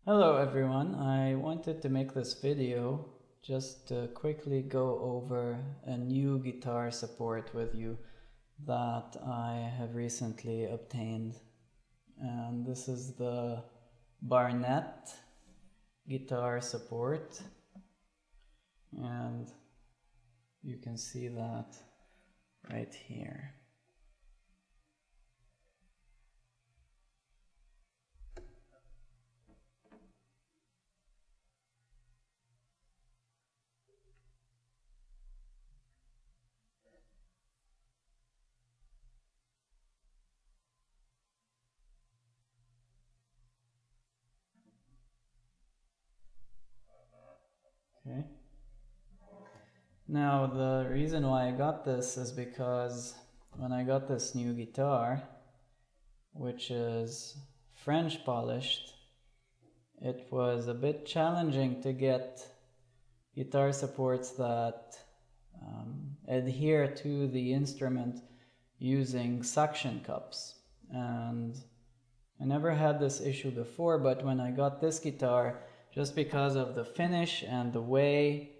Hello everyone, I wanted to make this video just to quickly go over a new guitar support with you that I have recently obtained. And this is the Barnett guitar support, and you can see that right here. Okay. Now the reason why I got this is because when I got this new guitar, which is French polished, it was a bit challenging to get guitar supports that adhere to the instrument using suction cups. And I never had this issue before, but when I got this guitar, just because of the finish and the way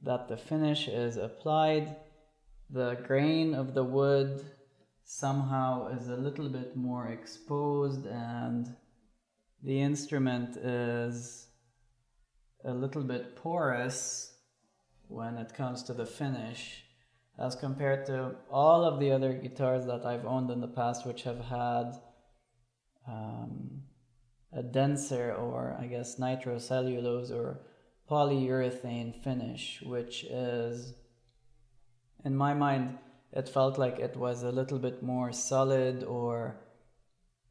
that the finish is applied, the grain of the wood somehow is a little bit more exposed, and the instrument is a little bit porous when it comes to the finish, as compared to all of the other guitars that I've owned in the past, which have had a denser, or I guess nitrocellulose or polyurethane finish, which is, in my mind, it felt like it was a little bit more solid, or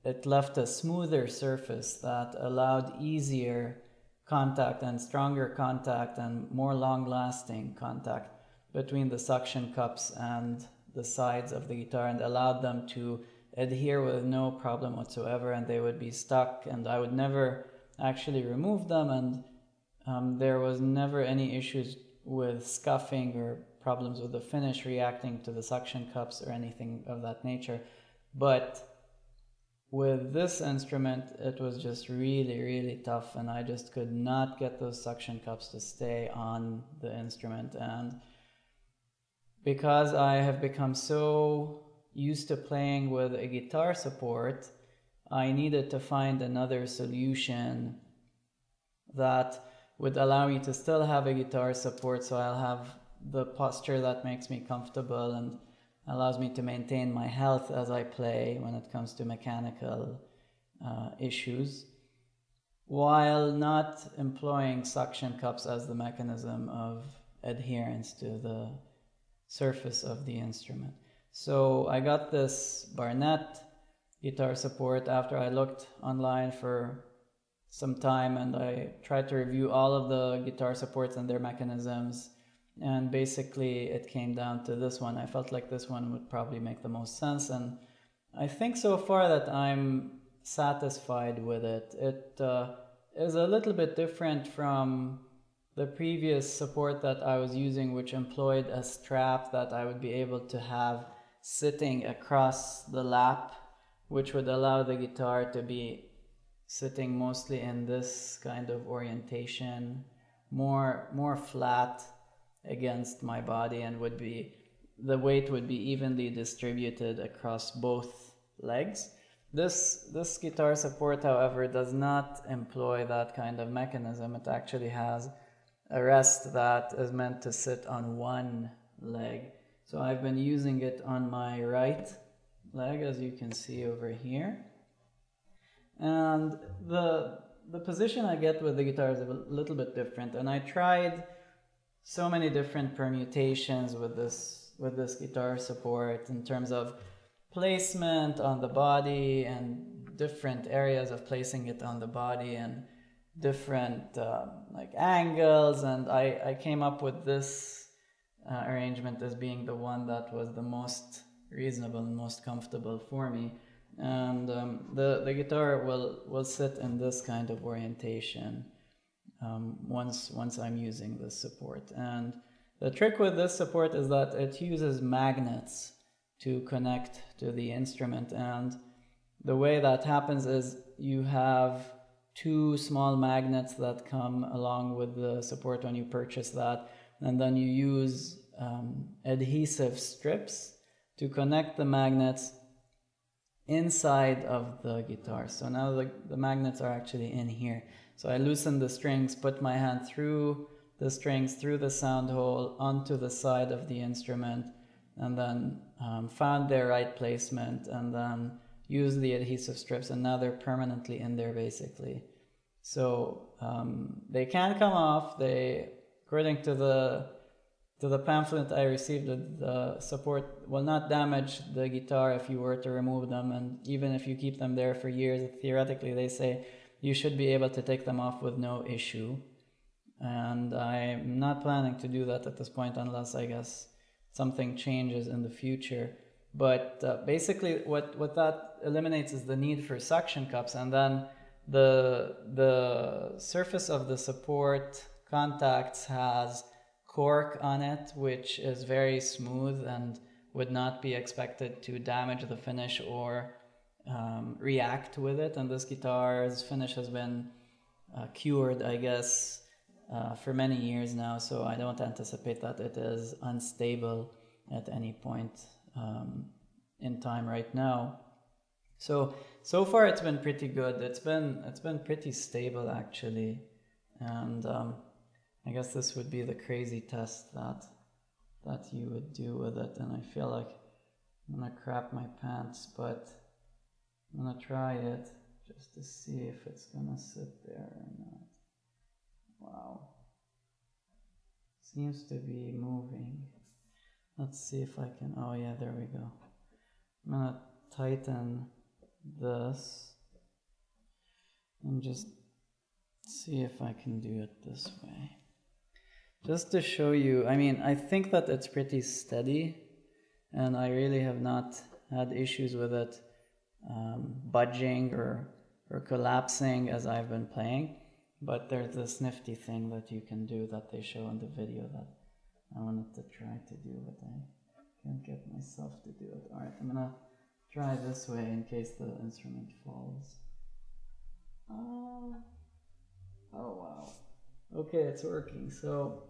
it left a smoother surface that allowed easier contact and stronger contact and more long-lasting contact between the suction cups and the sides of the guitar, and allowed them to adhere with no problem whatsoever, and they would be stuck and I would never actually remove them, and there was never any issues with scuffing or problems with the finish reacting to the suction cups or anything of that nature. But with this instrument, it was just really tough, and I just could not get those suction cups to stay on the instrument. And because I have become so used to playing with a guitar support, I needed to find another solution that would allow me to still have a guitar support, so I'll have the posture that makes me comfortable and allows me to maintain my health as I play when it comes to mechanical issues, while not employing suction cups as the mechanism of adherence to the surface of the instrument. So I got this Barnett guitar support after I looked online for some time, and I tried to review all of the guitar supports and their mechanisms, and basically it came down to this one. I felt like this one would probably make the most sense, and I think so far that I'm satisfied with it. It is a little bit different from the previous support that I was using, which employed a strap that I would be able to have sitting across the lap, which would allow the guitar to be sitting mostly in this kind of orientation, more flat against my body, and the weight would be evenly distributed across both legs. This guitar support, however, does not employ that kind of mechanism. It actually has a rest that is meant to sit on one leg. So I've been using it on my right leg, as you can see over here. And the position I get with the guitar is a little bit different, and I tried so many different permutations with this guitar support in terms of placement on the body and different areas of placing it on the body and different like angles, and I came up with this arrangement as being the one that was the most reasonable and most comfortable for me. And the guitar will sit in this kind of orientation once I'm using this support. And the trick with this support is that it uses magnets to connect to the instrument, and the way that happens is you have 2 small magnets that come along with the support when you purchase that, and then you use adhesive strips to connect the magnets inside of the guitar. So now the magnets are actually in here. So I loosen the strings, put my hand through the strings, through the sound hole, onto the side of the instrument, and then found their right placement, and then use the adhesive strips, and now they're permanently in there basically. So they can come off. They, according to the pamphlet I received, the support will not damage the guitar if you were to remove them, and even if you keep them there for years, theoretically they say you should be able to take them off with no issue. And I'm not planning to do that at this point unless, I guess, something changes in the future. But basically what that eliminates is the need for suction cups, and then the surface of the support contacts has cork on it, which is very smooth and would not be expected to damage the finish or react with it. And this guitar's finish has been cured, I guess, for many years now, so I don't anticipate that it is unstable at any point in time right now. So far it's been pretty good. It's been pretty stable actually, and I guess this would be the crazy test that you would do with it, and I feel like I'm gonna crap my pants, but I'm gonna try it just to see if it's gonna sit there or not. Wow, seems to be moving. Let's see if I can, oh yeah, there we go. I'm gonna tighten this and just see if I can do it this way. Just to show you, I mean, I think that it's pretty steady, and I really have not had issues with it budging or collapsing as I've been playing. But there's this nifty thing that you can do that they show in the video that I wanted to try to do, but I can't get myself to do it. Alright, I'm gonna try this way in case the instrument falls. Oh wow. Okay, it's working. So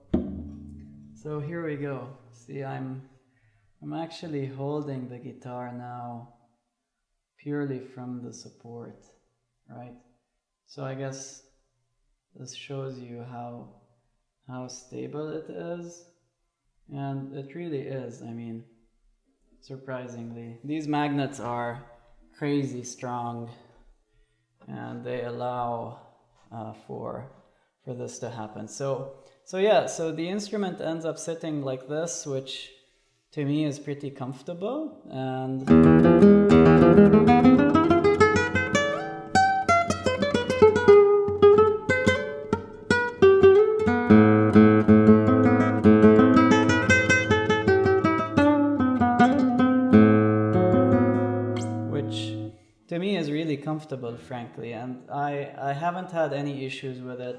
here we go. See, I'm actually holding the guitar now purely from the support, right? So I guess this shows you how stable it is, and it really is. I mean, surprisingly, these magnets are crazy strong, and they allow for this to happen. So yeah, so the instrument ends up sitting like this, which to me is pretty comfortable, and to me is really comfortable, frankly, and I haven't had any issues with it.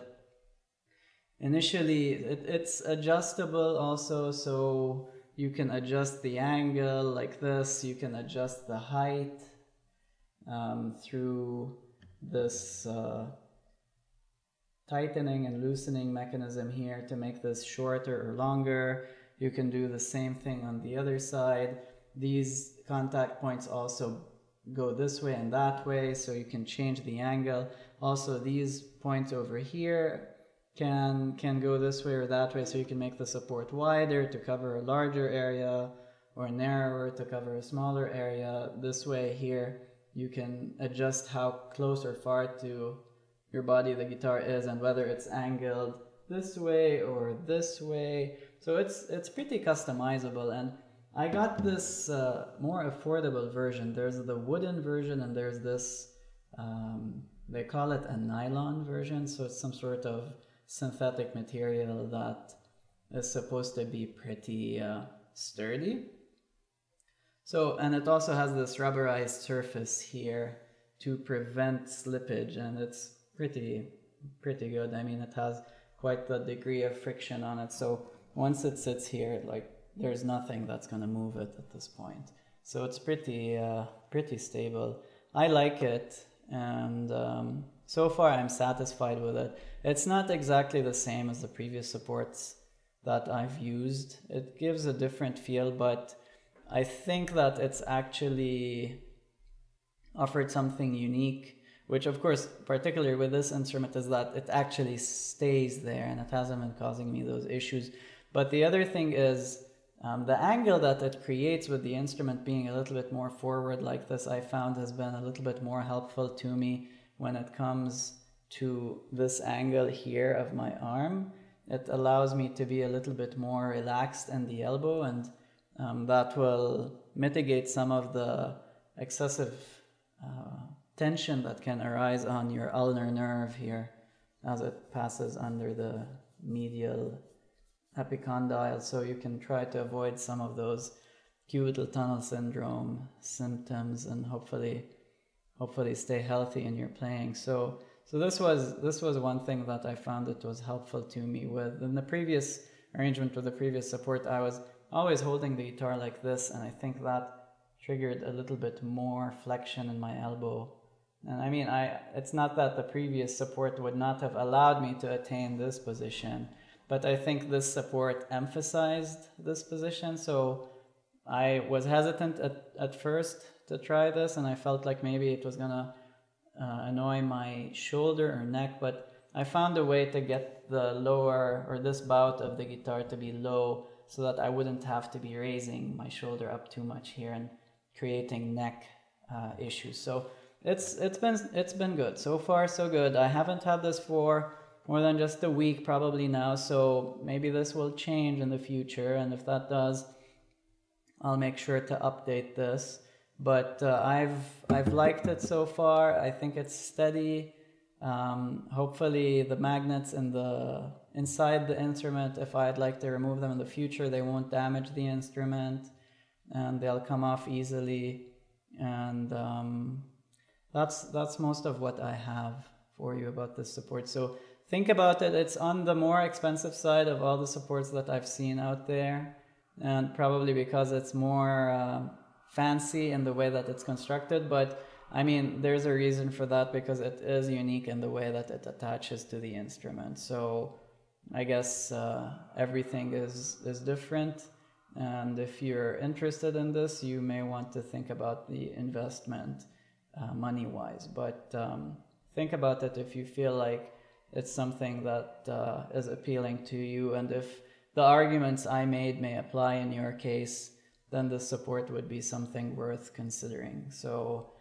Initially, it's adjustable also, so you can adjust the angle like this, you can adjust the height through this tightening and loosening mechanism here to make this shorter or longer. You can do the same thing on the other side. These contact points also go this way and that way, so you can change the angle. Also, these points over here can go this way or that way, so you can make the support wider to cover a larger area or narrower to cover a smaller area. This way here, you can adjust how close or far to your body the guitar is and whether it's angled this way or this way. So it's pretty customizable, and I got this more affordable version. There's the wooden version, and there's this, they call it a nylon version, so it's some sort of synthetic material that is supposed to be pretty sturdy. So, and it also has this rubberized surface here to prevent slippage, and it's pretty good. I mean, it has quite the degree of friction on it, so once it sits here, like, there's nothing that's going to move it at this point. So it's pretty stable. I like it, and so far I'm satisfied with it. It's not exactly the same as the previous supports that I've used. It gives a different feel, but I think that it's actually offered something unique, which of course, particularly with this instrument, is that it actually stays there and it hasn't been causing me those issues. But the other thing is the angle that it creates with the instrument being a little bit more forward like this, I found has been a little bit more helpful to me when it comes to this angle here of my arm. It allows me to be a little bit more relaxed in the elbow, and that will mitigate some of the excessive tension that can arise on your ulnar nerve here as it passes under the medial epicondyle. So you can try to avoid some of those cubital tunnel syndrome symptoms and hopefully stay healthy in your playing. So this was one thing that I found it was helpful to me with. In the previous arrangement with the previous support, I was always holding the guitar like this, and I think that triggered a little bit more flexion in my elbow. And I mean, it's not that the previous support would not have allowed me to attain this position, but I think this support emphasized this position. So I was hesitant at first to try this, and I felt like maybe it was gonna annoy my shoulder or neck, but I found a way to get the lower, or this bout of the guitar, to be low so that I wouldn't have to be raising my shoulder up too much here and creating neck issues. So it's been good. So far so good. I haven't had this for more than just a week probably now, so maybe this will change in the future, and if that does, I'll make sure to update this. But I've liked it so far. I think it's steady. Hopefully the magnets inside the instrument, if I'd like to remove them in the future, they won't damage the instrument and they'll come off easily. And that's most of what I have for you about this support. So think about it. It's on the more expensive side of all the supports that I've seen out there, and probably because it's more fancy in the way that it's constructed. But I mean, there's a reason for that, because it is unique in the way that it attaches to the instrument. So I guess everything is different. And if you're interested in this, you may want to think about the investment money-wise. But think about it if you feel like it's something that is appealing to you. And if the arguments I made may apply in your case, then the support would be something worth considering. So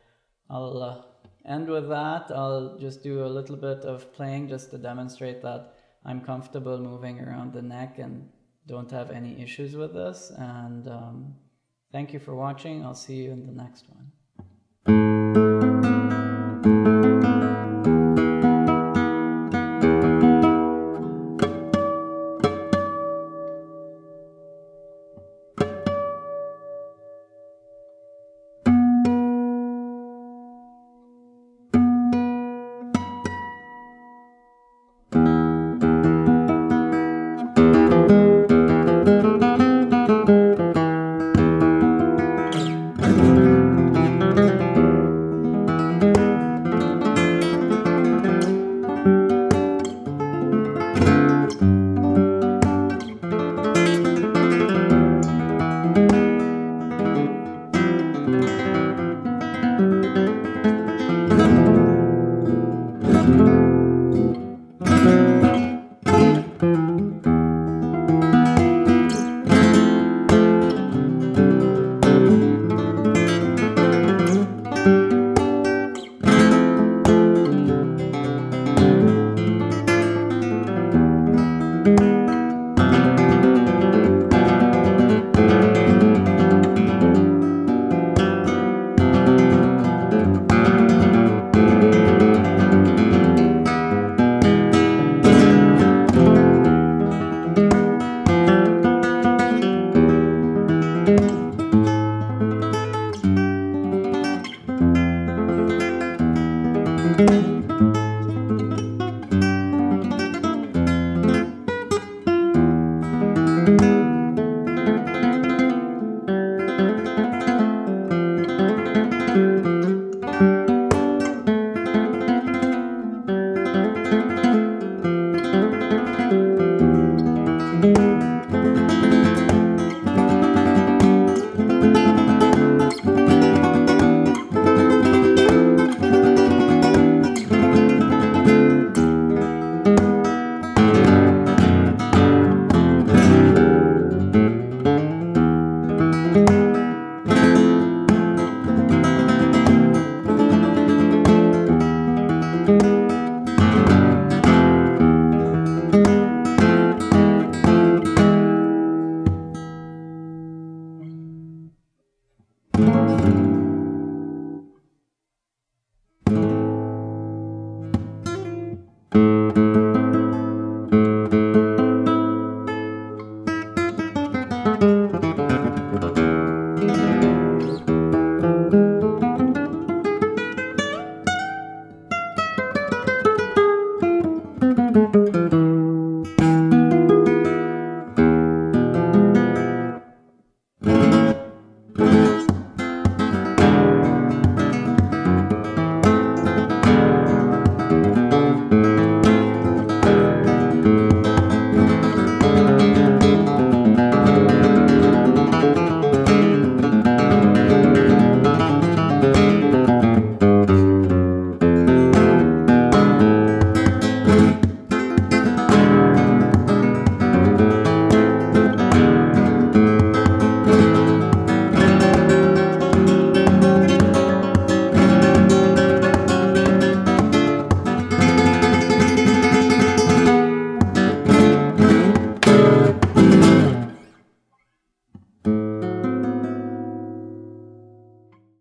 I'll end with that. I'll just do a little bit of playing just to demonstrate that I'm comfortable moving around the neck and don't have any issues with this. And thank you for watching. I'll see you in the next one. you.